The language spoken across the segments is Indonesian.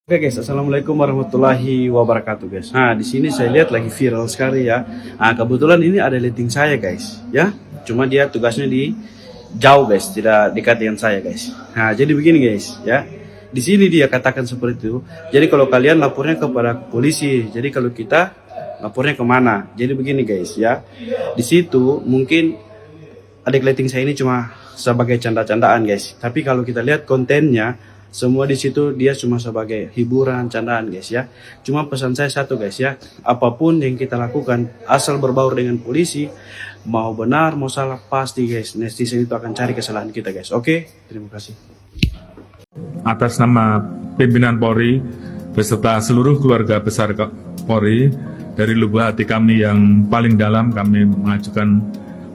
Oke guys, assalamualaikum warahmatullahi wabarakatuh guys. Nah di sini saya lihat lagi viral sekali ya. Nah kebetulan ini ada letting saya guys, ya. Cuma dia tugasnya di jauh guys, tidak dekat dengan saya guys. Nah jadi begini guys, ya. Di sini dia katakan seperti itu. Jadi kalau kalian lapornya kepada polisi, jadi kalau kita lapornya kemana? Jadi begini guys, ya. Di situ mungkin adik letting saya ini cuma sebagai canda-candaan guys. Tapi kalau kita lihat kontennya, semua di situ dia cuma sebagai hiburan, candaan guys ya. Cuma pesan saya satu guys ya, apapun yang kita lakukan asal berbaur dengan polisi, mau benar mau salah pasti guys netizen itu akan cari kesalahan kita guys. Oke, terima kasih. Atas nama pimpinan Polri beserta seluruh keluarga besar Polri, dari lubuk hati kami yang paling dalam kami mengajukan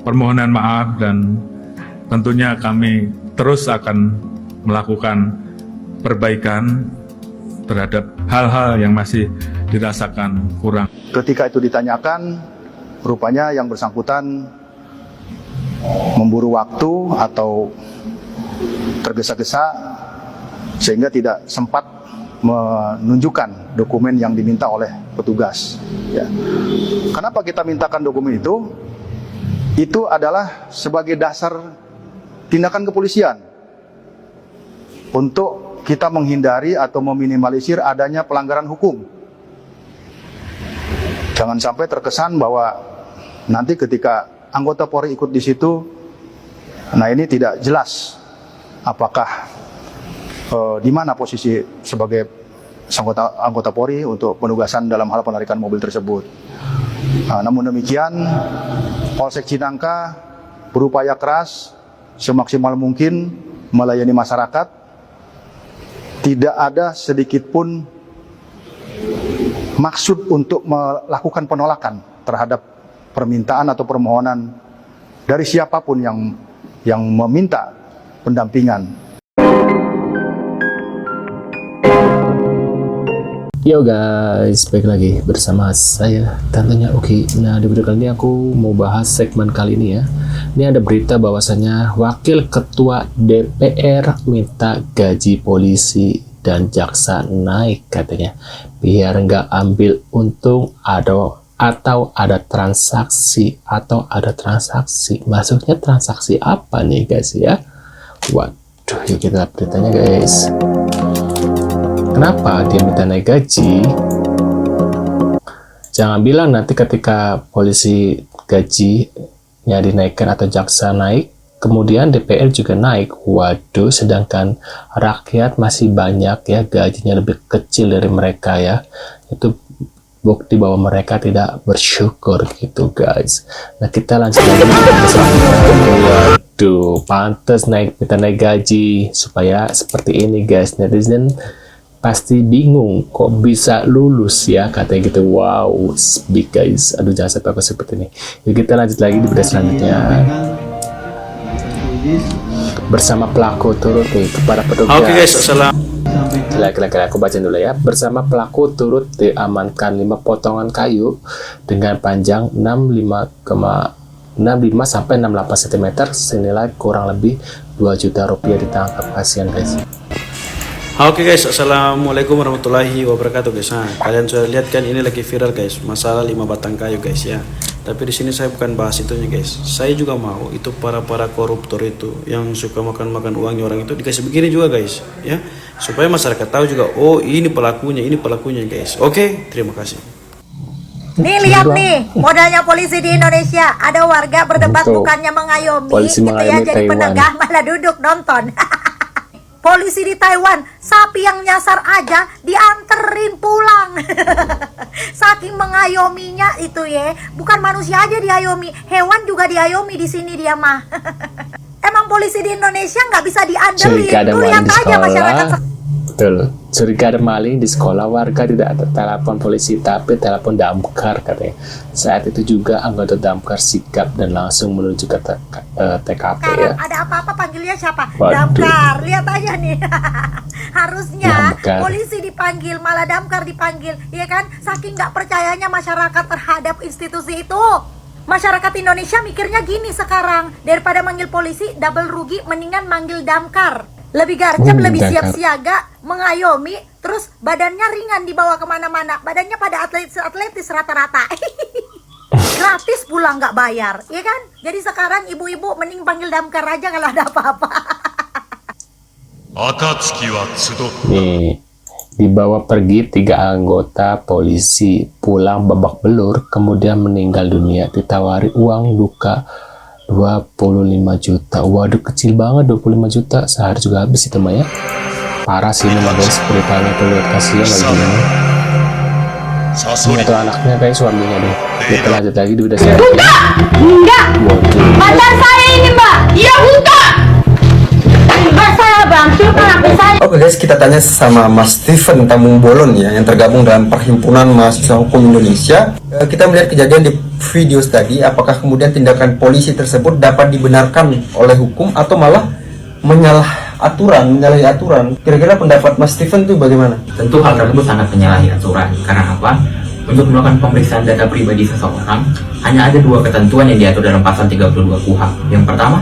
permohonan maaf, dan tentunya kami terus akan melakukan perbaikan terhadap hal-hal yang masih dirasakan kurang. Ketika itu ditanyakan, rupanya yang bersangkutan memburu waktu atau tergesa-gesa sehingga tidak sempat menunjukkan dokumen yang diminta oleh petugas. Ya. Kenapa kita mintakan dokumen itu? Itu adalah sebagai dasar tindakan kepolisian untuk kita menghindari atau meminimalisir adanya pelanggaran hukum. Jangan sampai terkesan bahwa nanti ketika anggota Polri ikut di situ, nah ini tidak jelas apakah di mana posisi sebagai anggota Polri untuk penugasan dalam hal penarikan mobil tersebut. Nah, namun demikian, Polsek Cinangka berupaya keras semaksimal mungkin melayani masyarakat. Tidak ada sedikit pun maksud untuk melakukan penolakan terhadap permintaan atau permohonan dari siapapun yang meminta pendampingan. Yo guys, balik lagi bersama saya tentunya Uki. Nah di video kali ini aku mau bahas segmen kali ini ya. Ini ada berita bahwasanya Wakil Ketua DPR minta gaji polisi dan jaksa naik katanya, biar nggak ambil untung atau ada transaksi Maksudnya transaksi apa nih guys ya? Waduh, yuk kita lihat beritanya guys. Kenapa dia minta naik gaji? Jangan bilang nanti ketika polisi gajinya dinaikkan atau jaksa naik, kemudian DPR juga naik. Waduh, sedangkan rakyat masih banyak ya gajinya lebih kecil dari mereka ya. Itu bukti bahwa mereka tidak bersyukur gitu guys. Nah kita langsung lagi ke selanjutnya. Waduh, pantas minta naik gaji supaya seperti ini guys. Netizen pasti bingung kok bisa lulus ya katanya gitu. Wow, big guys. Aduh, jangan sampai aku seperti ini. Yuk kita lanjut lagi di video selanjutnya. Bersama pelaku turut kepada petugas. Oke guys, Kira-kira aku baca dulu ya. Bersama pelaku turut diamankan 5 potongan kayu dengan panjang 65 sampai 68 cm senilai kurang lebih 2 juta rupiah ditangkap. Kasihan guys. Oke guys, assalamualaikum warahmatullahi wabarakatuh guys. Nah, kalian sudah lihat kan ini lagi viral guys, masalah 5 batang kayu guys ya. Tapi di sini saya bukan bahas itunya guys. Saya juga mau itu para koruptor itu yang suka makan uangnya orang itu dikasih begini juga guys ya, supaya masyarakat tahu juga, oh ini pelakunya guys. Oke, terima kasih. Nih lihat nih modalnya polisi di Indonesia. Ada warga berdebat bukannya mengayomi gitu ya, jadi penegak malah duduk nonton. Polisi di Taiwan, sapi yang nyasar aja dianterin pulang. Saking mengayominya itu ya, bukan manusia aja diayomi, hewan juga diayomi di sini dia mah. Emang polisi di Indonesia nggak bisa diandelin. Tuh lihat aja masyarakat. Betul, curiga ada maling di sekolah, warga tidak ada telepon polisi tapi telepon damkar katanya. Saat itu juga anggota damkar sigap dan langsung menuju ke TKP ya. Ada apa-apa panggilnya siapa? Waduh. Damkar, lihat aja nih. Harusnya Damkar. polisi dipanggil, malah damkar dipanggil, ya kan? Saking nggak percayanya masyarakat terhadap institusi itu. Masyarakat Indonesia mikirnya gini sekarang, daripada manggil polisi double rugi, mendingan manggil damkar. Lebih garcep, lebih siap siaga, mengayomi Terus badannya ringan dibawa kemana-mana. Badannya pada atletis rata-rata. Gratis pula nggak bayar, ya kan? Jadi sekarang ibu-ibu mending panggil damkar aja kalau ada apa-apa. Nih, dibawa pergi 3 anggota polisi, pulang babak belur, kemudian meninggal dunia, ditawari uang luka 25 juta. Waduh, kecil banget 25 juta, sehari juga habis itu mah ya. Parah sih ini mah guys, beritanya tuh lihat, kasihan lagi gini. Ini tuh anaknya kayak suaminya deh. Kita lanjut lagi, udah saya. Enggak. Waduh. Pacar saya ini, Mbak. Iya, buka. Mbak, saya bantu anak saya. Oke guys, kita tanya sama Mas Steven Tamung Bolon ya, yang tergabung dalam Perhimpunan Mahasiswa Hukum Indonesia. Kita melihat kejadian di video tadi, apakah kemudian tindakan polisi tersebut dapat dibenarkan oleh hukum atau malah menyalahi aturan. Kira-kira pendapat Mas Steven itu bagaimana? Tentu hal tersebut sangat menyalahi aturan. Karena apa? Untuk melakukan pemeriksaan data pribadi seseorang, hanya ada 2 ketentuan yang diatur dalam pasal 32 KUHP. Yang pertama,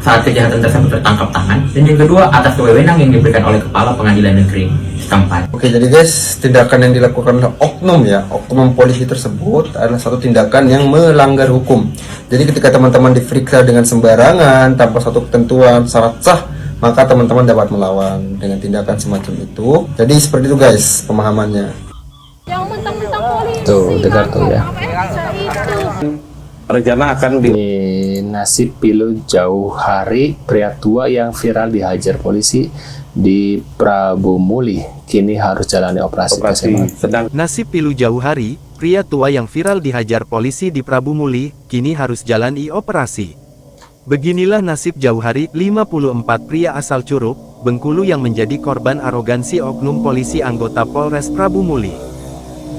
saat kejahatan tersebut tertangkap tangan, dan yang kedua, atas wewenang yang diberikan oleh Kepala Pengadilan Negeri setempat. Oke, jadi guys, tindakan yang dilakukan oleh oknum polisi tersebut adalah satu tindakan yang melanggar hukum. Jadi ketika teman-teman diperiksa dengan sembarangan, tanpa satu ketentuan syarat sah, maka teman-teman dapat melawan dengan tindakan semacam itu. Jadi seperti itu guys, pemahamannya. Yang mentang-mentang polisi. Tuh, dengar tuh ya. Rencana akan Ini nasib pilu jauh hari, pria tua yang viral dihajar polisi di Prabu Muli kini harus jalani operasi kesehatan. Nasib pilu jauh hari, pria tua yang viral dihajar polisi di Prabu Muli kini harus jalani operasi. Beginilah nasib jauh hari 54 pria asal Curup, Bengkulu yang menjadi korban arogansi oknum polisi anggota Polres Prabu Muli.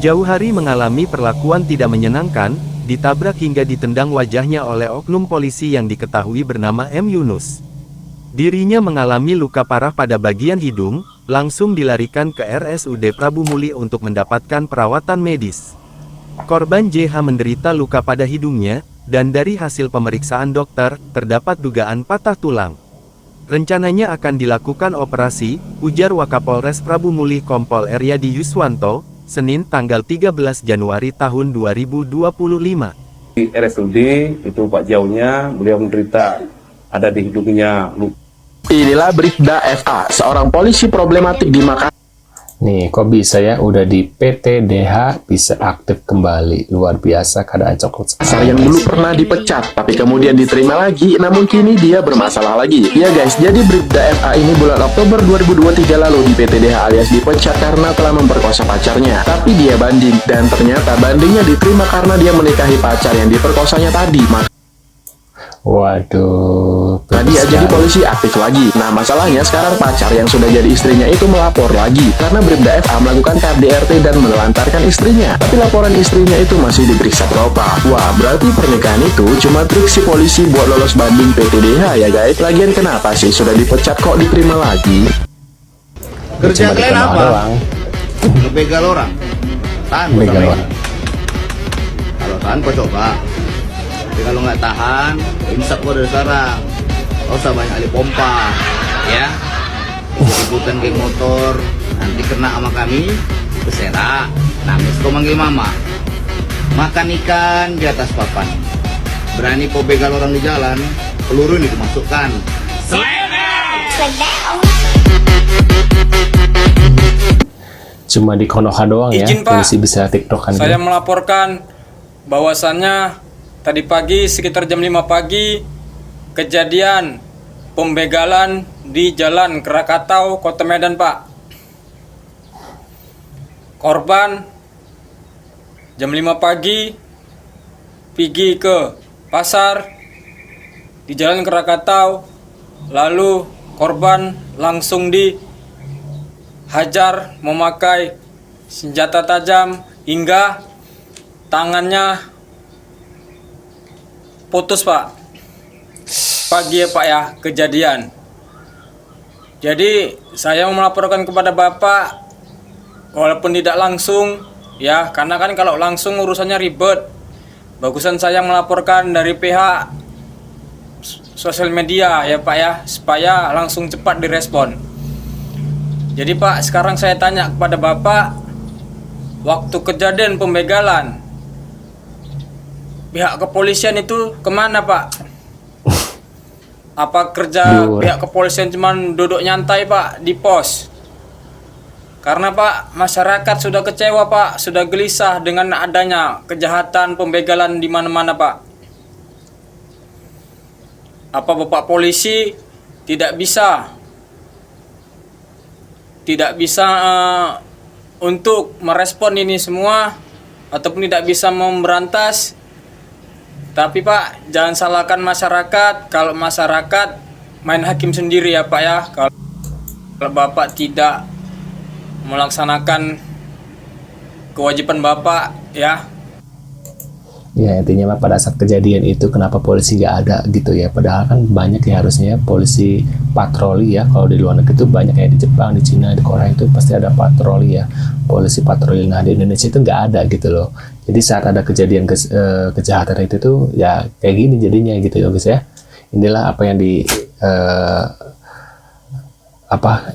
Jauh hari mengalami perlakuan tidak menyenangkan, ditabrak hingga ditendang wajahnya oleh oknum polisi yang diketahui bernama M. Yunus. Dirinya mengalami luka parah pada bagian hidung, langsung dilarikan ke RSUD Prabu Muli untuk mendapatkan perawatan medis. Korban JH menderita luka pada hidungnya, dan dari hasil pemeriksaan dokter, terdapat dugaan patah tulang. Rencananya akan dilakukan operasi, ujar Wakapolres Prabu Muli Kompol Eryadi Yuswanto, Senin tanggal 13 Januari tahun 2025. Di RSUD itu Pak Jauhnya, beliau menderita ada di hidungnya luka. Inilah Bribda FA, seorang polisi problematik di Makassar. Nih, kok bisa ya udah di PTDH bisa aktif kembali. Luar biasa keadaan coklat Yang dulu pernah dipecat, tapi kemudian diterima lagi, namun kini dia bermasalah lagi. Ya guys, jadi Bribda FA ini bulan Oktober 2023 lalu di PTDH alias dipecat karena telah memperkosa pacarnya. Tapi dia banding, dan ternyata bandingnya diterima karena dia menikahi pacar yang diperkosanya tadi. Waduh, dia jadi polisi aktif lagi. Nah, masalahnya sekarang pacar yang sudah jadi istrinya itu melapor lagi karena Bribda FA melakukan KDRT dan menelantarkan istrinya. Tapi laporan istrinya itu masih diperiksa propam. Wah, berarti pernikahan itu cuma trik si polisi buat lolos banding PTDH ya guys. Lagian kenapa sih sudah dipecat kok diterima lagi? Kerja kalian apa? Ngebegal orang. Tahan orang. Kalau tahan kau coba. Tapi kalau nggak tahan, imsak kau dari sekarang. Kau usah banyak kali pompa, ya. Ikutan geng motor, nanti kena sama kami, beserak. Nangis kau manggil mama. Makan ikan di atas papan. Berani kau begal orang di jalan, peluru ini dimasukkan. Cuma di Konoha doang ya, polisi bisa tiktokan. Saya melaporkan bahwasannya tadi pagi sekitar jam 5 pagi kejadian pembegalan di Jalan Krakatau, Kota Medan, Pak. Korban jam 5 pagi pergi ke pasar di Jalan Krakatau, lalu korban langsung dihajar memakai senjata tajam hingga tangannya putus, Pak. Pagi ya, Pak ya, kejadian. Jadi saya mau melaporkan kepada Bapak, walaupun tidak langsung ya, karena kan kalau langsung urusannya ribet. Bagusan saya melaporkan dari pihak sosial media ya, Pak ya, supaya langsung cepat direspon. Jadi Pak, sekarang saya tanya kepada Bapak, waktu kejadian pembegalan, pihak kepolisian itu kemana Pak? Apa kerja pihak kepolisian cuma duduk nyantai Pak di pos? Karena Pak, masyarakat sudah kecewa Pak, sudah gelisah dengan adanya kejahatan pembegalan di mana-mana Pak. Apa Bapak polisi tidak bisa untuk merespon ini semua ataupun tidak bisa memberantas? Tapi Pak, jangan salahkan masyarakat. Kalau masyarakat main hakim sendiri ya Pak ya. Kalau Bapak tidak melaksanakan kewajiban Bapak ya. Ya intinya pada saat kejadian itu kenapa polisi nggak ada gitu ya, padahal kan banyak ya harusnya polisi patroli ya. Kalau di luar negeri itu banyak kayak di Jepang, di Cina, di Korea itu pasti ada patroli ya, polisi patroli. Nah di Indonesia itu nggak ada gitu loh. Jadi saat ada kejadian kejahatan itu tuh ya kayak gini jadinya gitu ya guys ya. Inilah apa yang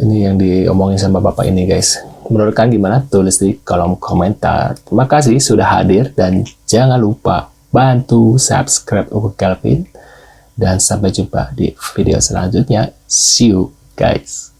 yang diomongin sama Bapak ini guys. Menurut kalian gimana? Tulis di kolom komentar. Terima kasih sudah hadir dan jangan lupa bantu subscribe Ugo Kelvin dan sampai jumpa di video selanjutnya. See you guys.